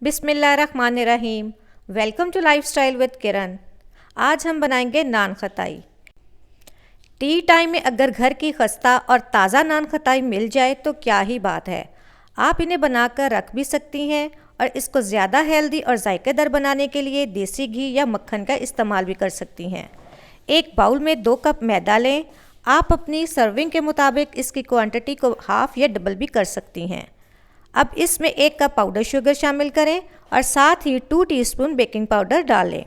बिस्मिल्लाहिर्रहमानिर्रहीम। Welcome to lifestyle with किरण। आज हम बनाएंगे नान खताई। टी टाइम में अगर घर की खस्ता और ताज़ा नान खताई मिल जाए तो क्या ही बात है। आप इन्हें बनाकर रख भी सकती हैं और इसको ज़्यादा हेल्दी और जायकेदार बनाने के लिए देसी घी या मक्खन का इस्तेमाल भी कर सकती हैं। एक बाउल में 2 कप मैदा लें। आप अपनी सर्विंग के मुताबिक इसकी क्वांटिटी को हाफ़ या डबल भी कर सकती हैं। अब इसमें 1 कप पाउडर शुगर शामिल करें और साथ ही 2 टीस्पून बेकिंग पाउडर डालें।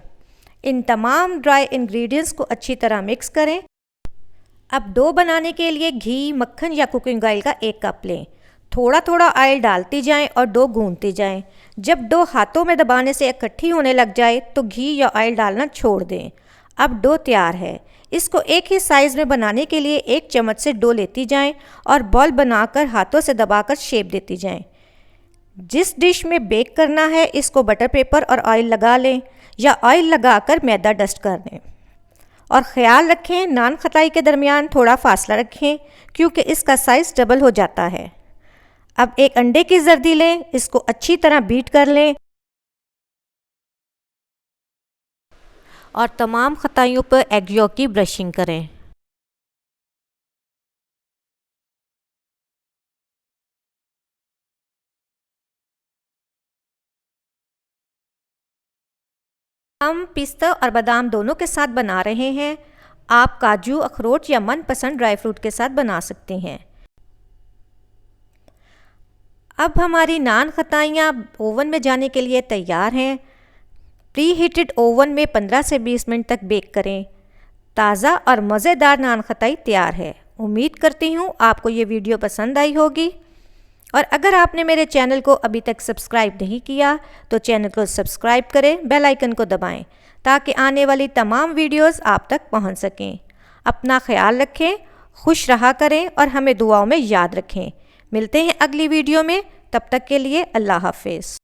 इन तमाम ड्राई इंग्रेडिएंट्स को अच्छी तरह मिक्स करें। अब डो बनाने के लिए घी, मक्खन या कुकिंग ऑयल का 1 कप लें। थोड़ा थोड़ा ऑयल डालती जाएं और डो गूंथती जाएं। जब डो हाथों में दबाने से इकट्ठी होने लग जाए तो घी या ऑयल डालना छोड़ दें। अब डो तैयार है। इसको एक ही साइज़ में बनाने के लिए 1 चम्मच से डो लेती जाएं और बॉल बनाकर हाथों से दबाकर शेप देती जाएं। जिस डिश में बेक करना है इसको बटर पेपर और ऑयल लगा लें या ऑयल लगाकर मैदा डस्ट कर दें। और ख़्याल रखें नान खताई के दरमियान थोड़ा फासला रखें क्योंकि इसका साइज़ डबल हो जाता है। अब एक अंडे की जर्दी लें, इसको अच्छी तरह बीट कर लें और तमाम खताइयों पर एग यॉक की ब्रशिंग करें। हम पिस्ता और बादाम दोनों के साथ बना रहे हैं। आप काजू, अखरोट या मनपसंद ड्राई फ्रूट के साथ बना सकती हैं। अब हमारी नान खताइयाँ ओवन में जाने के लिए तैयार हैं। प्री हीटेड ओवन में 15 से 20 मिनट तक बेक करें। ताज़ा और मज़ेदार नान खताई तैयार है। उम्मीद करती हूँ आपको ये वीडियो पसंद आई होगी और अगर आपने मेरे चैनल को अभी तक सब्सक्राइब नहीं किया तो चैनल को सब्सक्राइब करें, बेल आइकन को दबाएं ताकि आने वाली तमाम वीडियोस आप तक पहुंच सकें। अपना ख्याल रखें, खुश रहा करें और हमें दुआओं में याद रखें। मिलते हैं अगली वीडियो में, तब तक के लिए अल्लाह हाफिज़।